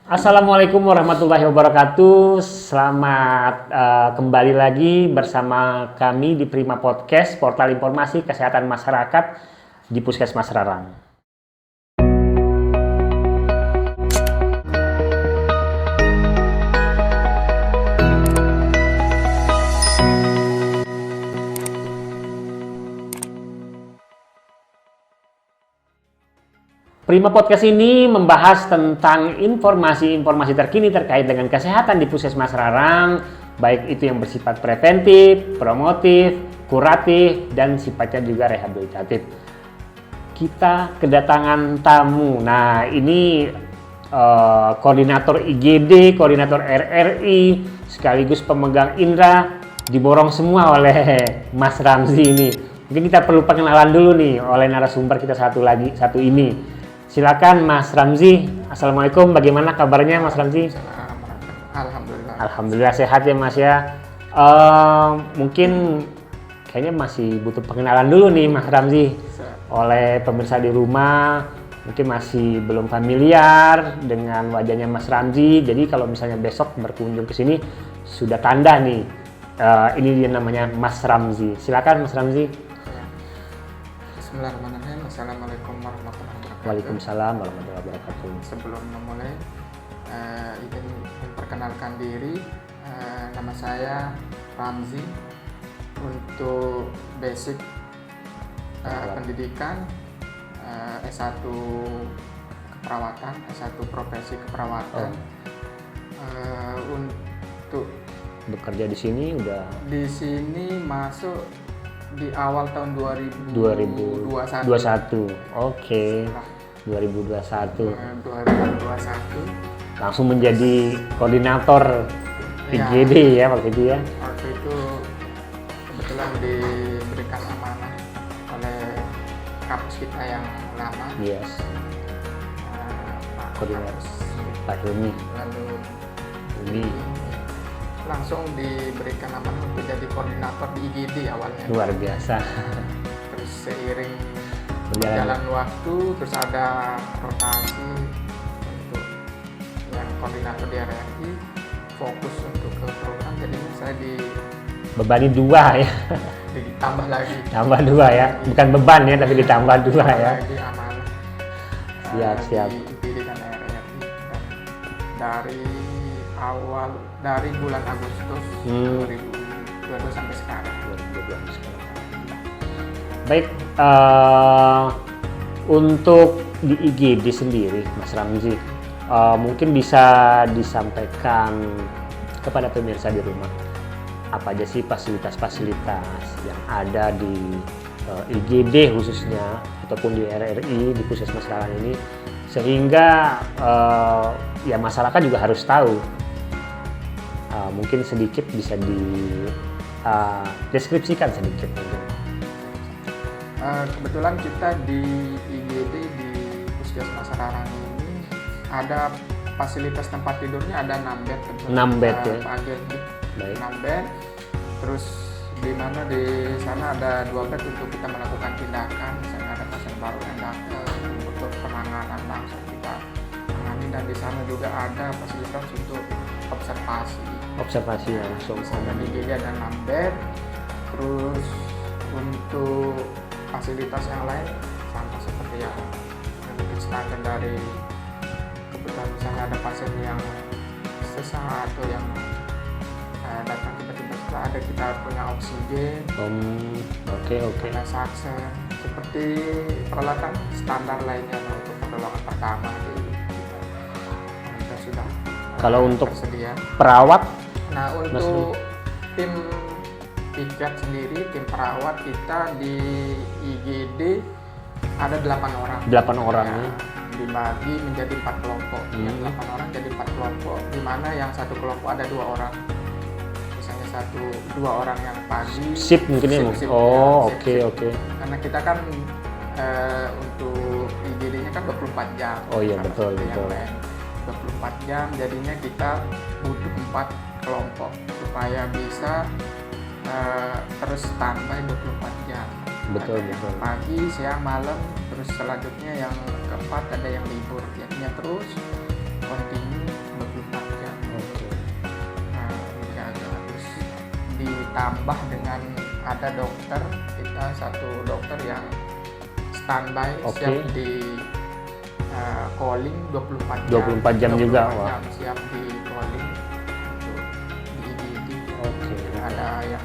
Assalamualaikum warahmatullahi wabarakatuh. Selamat kembali lagi bersama kami di Prima Podcast, portal informasi kesehatan masyarakat di Puskesmas Rarang. Prima Podcast ini membahas tentang informasi-informasi terkini terkait dengan kesehatan di Puskesmas Rarang, baik itu yang bersifat preventif, promotif, kuratif, dan sifatnya juga rehabilitatif. Kita kedatangan tamu. Nah, ini koordinator IGD, koordinator RRI, sekaligus pemegang indra, diborong semua oleh Mas Ramzi ini. Mungkin kita perlu perkenalan dulu nih oleh narasumber kita satu ini. Silakan Mas Ramzi. Assalamualaikum, bagaimana kabarnya Mas Ramzi? Alhamdulillah. Alhamdulillah sehat ya Mas ya. Mungkin kayaknya masih butuh pengenalan dulu nih Mas Ramzi. Oleh pemirsa di rumah mungkin masih belum familiar dengan wajahnya Mas Ramzi. Jadi kalau misalnya besok berkunjung ke sini sudah tanda nih. Ini dia namanya Mas Ramzi. Silakan Mas Ramzi. Bismillahirrahmanirrahim. Assalamualaikum warahmatullahi wabarakatuh. Waalaikumsalam warahmatullahi wabarakatuh. Sebelum memulai, ingin memperkenalkan diri. Nama saya Ramzi. Untuk basic pendidikan S1 keperawatan, S1 profesi keperawatan. Untuk Bekerja di sini udah di sini masuk di awal tahun 2021. Oke. 2021. 2021. Langsung menjadi koordinator IGD ya waktu itu ya. Waktu itu kebetulan diberikan amanah oleh kampus kita yang lama. Yes. Pak Koordinator Kampus. Pak Hilmi. Lalu Ini langsung diberikan amanah untuk jadi koordinator di IGD awalnya. luar biasa. Terus seiring Berjalan. berjalan waktu, terus ada rotasi untuk yang koordinator di RRI, fokus untuk ke program, jadinya saya Bebani 2 ya. ditambah lagi. Tambah 2 ya. Bukan beban ya tapi ditambah 2 ya. Lagi amanah. Siap. Di IGD dan RRI. Dan dari bulan Agustus 2022 sampai sekarang. Baik, untuk di IGD sendiri, Mas Ramzi, mungkin bisa disampaikan kepada pemirsa di rumah, apa aja sih fasilitas-fasilitas yang ada di IGD khususnya, ataupun di RRI, di Puskesmas Rarang ini, sehingga ya masyarakat juga harus tahu. Mungkin sedikit bisa deskripsikan sedikit mungkin. Kebetulan kita di IGD di Puskesmas Rarang ini ada fasilitas tempat tidurnya, ada 6 bed. 6 bed ya. Pagi Baik. 6 bed. Terus di mana di sana ada 2 bed untuk kita melakukan tindakan, misalnya ada pasien baru yang datang untuk penanganan langsung kita tangani, dan di sana juga ada fasilitas untuk observasi langsung. Misalnya di IGD ada 6 bed. Terus untuk fasilitas yang lain sama seperti yang standar dari kebetulan misalnya ada pasien yang sesak atau yang datang tiba-tiba setelah ada, kita punya oksigen, Oke. ada saksen, seperti peralatan standar lainnya untuk pertolongan pertama kita sudah Kalau untuk tersedia. perawat, Nah, untuk tim tiket sendiri, tim perawat kita di IGD ada 8 orang. 8 orang Ya, ya. dibagi menjadi 4 kelompok. Yang 8 orang jadi 4 kelompok, di mana yang satu kelompok ada 2 orang. Misalnya 2 orang yang pagi. Sip mungkin ya. Sip, Oke. Karena kita kan untuk IGD-nya kan 24 jam. Oh iya, sama betul. seperti yang lain. 24 jam, jadinya kita butuh 4 kelompok supaya bisa terus standby 24 jam. Betul. Pagi, siang, malam, terus selanjutnya yang keempat ada yang libur. Jadinya terus continue ditambah dengan ada dokter, kita satu dokter yang standby siap di calling 24 jam juga. 24 jam siap di calling untuk di IGD. Ada yang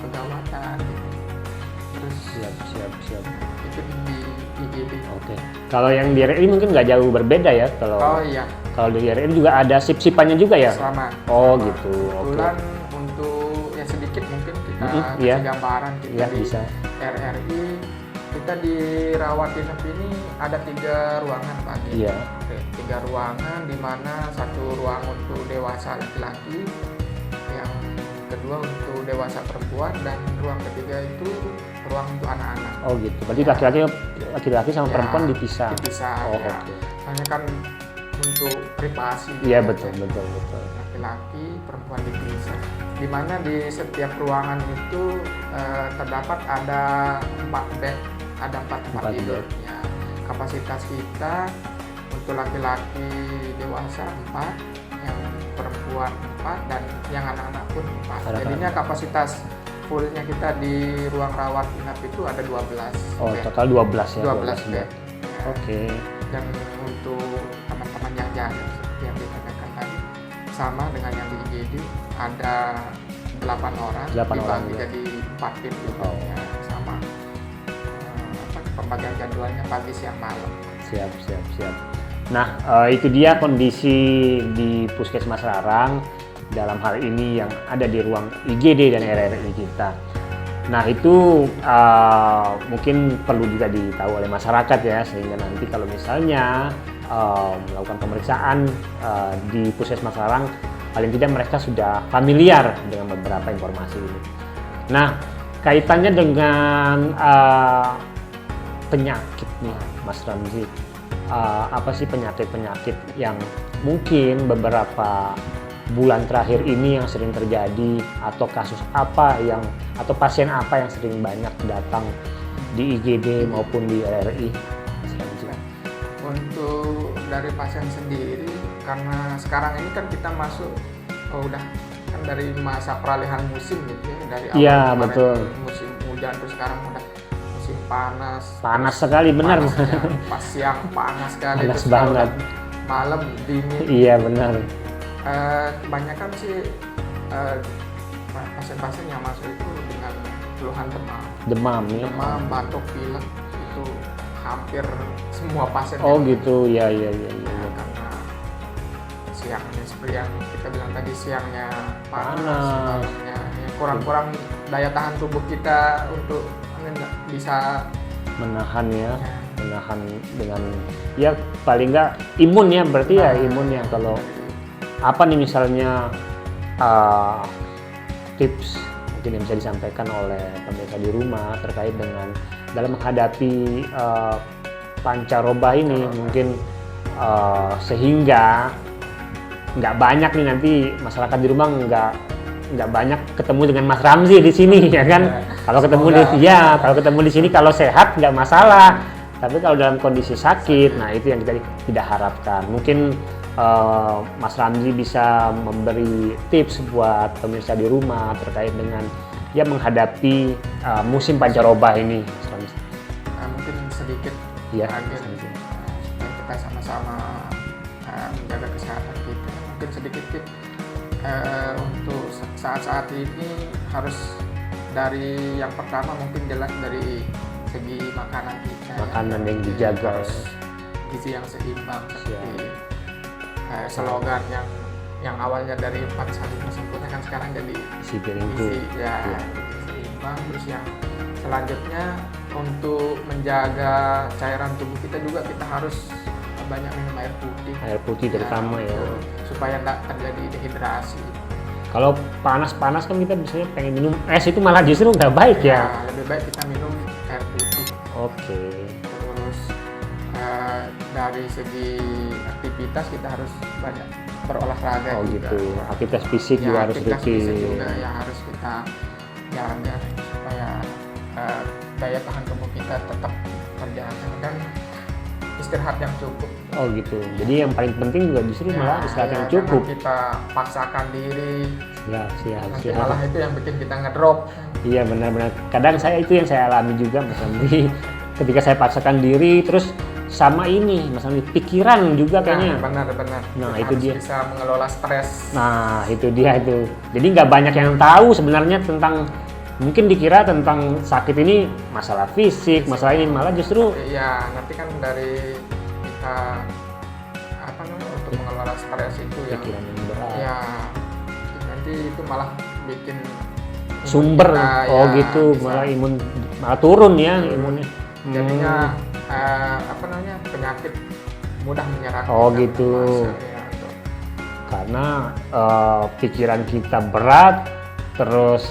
pegawatan terus siap itu di IGD. Kalau yang di RRI mungkin nggak jauh berbeda ya kalau kalau di RRI juga ada sip-sipannya juga ya. Sama. Gitu. Kebetulan untuk ya sedikit mungkin kita kasih gambaran kita di bisa. RRI kita di rawat inap ini ada 3 ruangan Pak. 3 ruangan, di mana satu ruang untuk dewasa laki-laki, yang kedua untuk dewasa perempuan, dan ruang ketiga itu ruang untuk anak-anak. Gitu. Berarti laki-laki sama perempuan dipisah. Soalnya kan untuk privasi. Iya, betul. Laki-laki, perempuan dipisah. Di mana di setiap ruangan itu terdapat ada 4 bed, ada 4 tempat tidur. Ya, kapasitas kita untuk laki-laki dewasa 4, yang perempuan 4, dan yang anak-anak pun 4. Jadinya kapasitas fullnya kita di ruang rawat inap itu ada 12 bed. Total 12 ya? 12 bed. Dan untuk teman-teman yang jaga seperti yang dikatakan tadi, sama dengan yang di IGD, ada 8 orang dibagi jadi 4 tim juga. Sama pembagian jadwalnya pagi, siang, malam. Siap. Nah, itu dia kondisi di Puskesmas Rarang dalam hal ini yang ada di ruang IGD dan RRI kita. Nah, itu mungkin perlu juga ditahu oleh masyarakat ya, sehingga nanti kalau misalnya melakukan pemeriksaan di Puskesmas Rarang, paling tidak mereka sudah familiar dengan beberapa informasi ini. Nah, kaitannya dengan penyakit nih, Mas Ramzi. Apa sih penyakit-penyakit yang mungkin beberapa bulan terakhir ini yang sering terjadi, atau kasus apa yang atau pasien apa yang sering banyak datang di IGD maupun di RRI? Untuk dari pasien sendiri, karena sekarang ini kan kita masuk udah kan dari masa peralihan musim gitu ya, dari awal musim hujan terus sekarang udah musim panas sekali, benar. Pas siang panas sekali, panas banget, malam dingin. Iya, benar. Kebanyakan sih pasien-pasien yang masuk itu dengan keluhan demam, batuk, pilek, itu hampir semua pasien. Gitu, ya. Karena siangnya seperti yang kita bilang tadi, siangnya panas, malamnya kurang daya tahan tubuh kita untuk bisa menahan dengan ya paling nggak imun ya, berarti imunnya. Kalau apa nih misalnya tips mungkin yang bisa disampaikan oleh pemirsa di rumah terkait dengan dalam menghadapi pancaroba ini, mungkin sehingga nggak banyak nih nanti masyarakat di rumah nggak banyak ketemu dengan Mas Ramzi di sini ya kan. Kalau ketemu di sini kalau sehat nggak masalah, tapi kalau dalam kondisi sakit, nah itu yang kita tidak harapkan. Mungkin Mas Ramzi bisa memberi tips buat pemirsa di rumah terkait dengan ya menghadapi musim pancaroba ini, Mas Ramzi. Mungkin sedikit agar kita sama-sama menjaga kesehatan kita. Mungkin sedikit tips untuk saat-saat ini harus dari yang pertama mungkin jelas dari segi makanan kita. Makanan yang dijaga, gizi yang seimbang seperti slogan yang awalnya dari 4 saling sempurna kan sekarang jadi isi piringku. Seimbang. Terus yang selanjutnya untuk menjaga cairan tubuh kita juga kita harus banyak minum air putih. Air putih terutama ya. Supaya tidak terjadi dehidrasi. Kalau panas-panas kan kita biasanya pengen minum es, itu malah justru nggak baik ya. Lebih baik kita minum air putih. Terus dari segi aktivitas kita harus banyak berolahraga juga. Aktivitas fisik juga harus rutin. Aktivitas fisik juga yang harus kita jaga supaya daya tahan tubuh kita tetap terjaga dan istirahat yang cukup. Jadi yang paling penting juga justru malah istirahat yang cukup. Kita paksakan diri Nanti malah itu yang bikin kita ngedrop. Iya benar-benar. Kadang itu yang saya alami juga Mas Ramzi. Ketika saya paksakan diri, terus sama ini Mas Ramzi, pikiran juga kayaknya. Benar. Nah Kita itu harus dia. bisa mengelola stres. Nah itu dia itu. Jadi nggak banyak yang tahu sebenarnya tentang, mungkin dikira tentang sakit ini masalah fisik, masalah ini, malah justru Iya, nanti kan dari kita untuk mengelola stres itu yang pikiran yang berat. ya nanti itu malah bikin Sumber kita, gitu, bisa. malah imun malah turun ya imunnya. Jadinya penyakit mudah menyerang. Oh, kita, gitu. termasuk, ya, itu. Karena pikiran kita berat, terus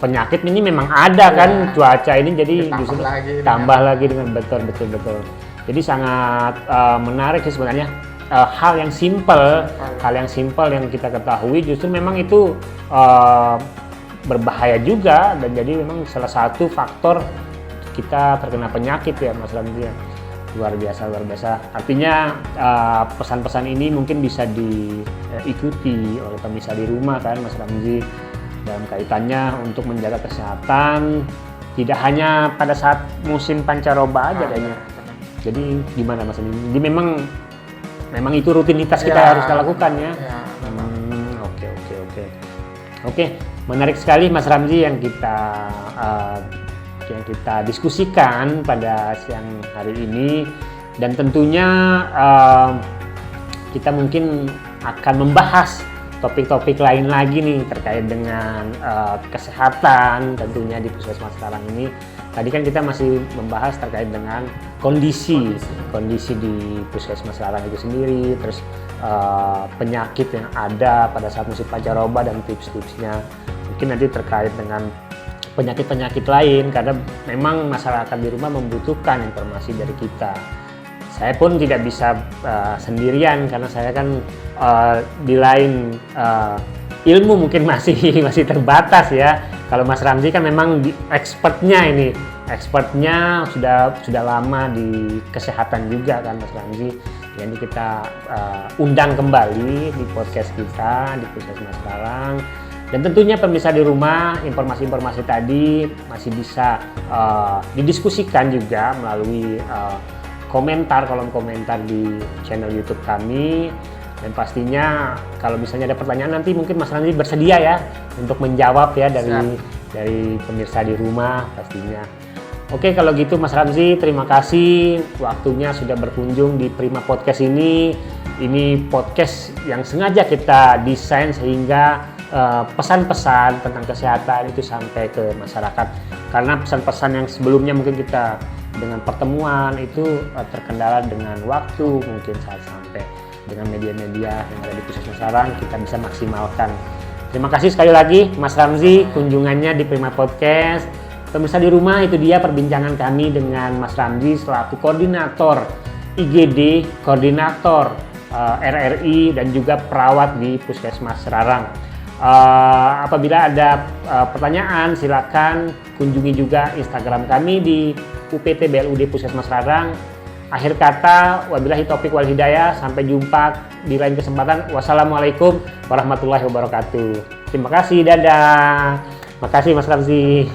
penyakit ini memang ada Iya. kan, cuaca ini jadi Ditambah justru lagi tambah lagi dengan betul. Jadi sangat menarik sih sebenarnya, hal yang simpel yang kita ketahui justru memang itu berbahaya juga, dan jadi memang salah satu faktor kita terkena penyakit ya Mas Ramzi. Luar biasa. Artinya pesan-pesan ini mungkin bisa diikuti oleh pemirsa di rumah kan Mas Ramzi, dalam kaitannya untuk menjaga kesehatan tidak hanya pada saat musim pancaroba aja kayaknya. Jadi gimana Mas Ramzi? Jadi memang itu rutinitas kita harus kita lakukan ya. Oke, menarik sekali Mas Ramzi yang kita diskusikan pada siang hari ini, dan tentunya kita mungkin akan membahas topik-topik lain lagi nih terkait dengan kesehatan tentunya di Puskesmas Serarang ini. Tadi kan kita masih membahas terkait dengan kondisi di Puskesmas Serarang itu sendiri, terus penyakit yang ada pada saat musim pancaroba dan tips-tipsnya. Mungkin nanti terkait dengan penyakit-penyakit lain, karena memang masyarakat di rumah membutuhkan informasi dari kita. Saya pun tidak bisa sendirian karena saya kan di lain ilmu mungkin masih terbatas ya. Kalau Mas Ramzi kan memang expertnya sudah lama di kesehatan juga kan Mas Ramzi. Jadi kita undang kembali di podcast kita di Puskesmas Serarang. Dan tentunya pemirsa di rumah, informasi-informasi tadi masih bisa didiskusikan juga melalui kolom komentar di channel YouTube kami. Dan pastinya kalau misalnya ada pertanyaan nanti mungkin Mas Ramzi bersedia ya untuk menjawab ya dari pemirsa di rumah pastinya. Oke, kalau gitu Mas Ramzi, terima kasih waktunya sudah berkunjung di Prima Podcast ini. Ini podcast yang sengaja kita desain sehingga pesan-pesan tentang kesehatan itu sampai ke masyarakat, karena pesan-pesan yang sebelumnya mungkin kita dengan pertemuan itu terkendala dengan waktu, mungkin saat sampai dengan media-media yang ada di Puskesmas Serarang kita bisa maksimalkan. Terima kasih sekali lagi Mas Ramzi kunjungannya di Prima Podcast. Pemirsa di rumah, itu dia perbincangan kami dengan Mas Ramzi selaku koordinator IGD, koordinator RRI dan juga perawat di Puskesmas Serarang. Apabila ada pertanyaan silakan kunjungi juga Instagram kami di UPT BLUD Puskesmas Serarang. Akhir kata, wabillahi taufiq wal hidayah, sampai jumpa di lain kesempatan. Wassalamualaikum warahmatullahi wabarakatuh. Terima kasih, dadah. Makasih Mas Ramzi.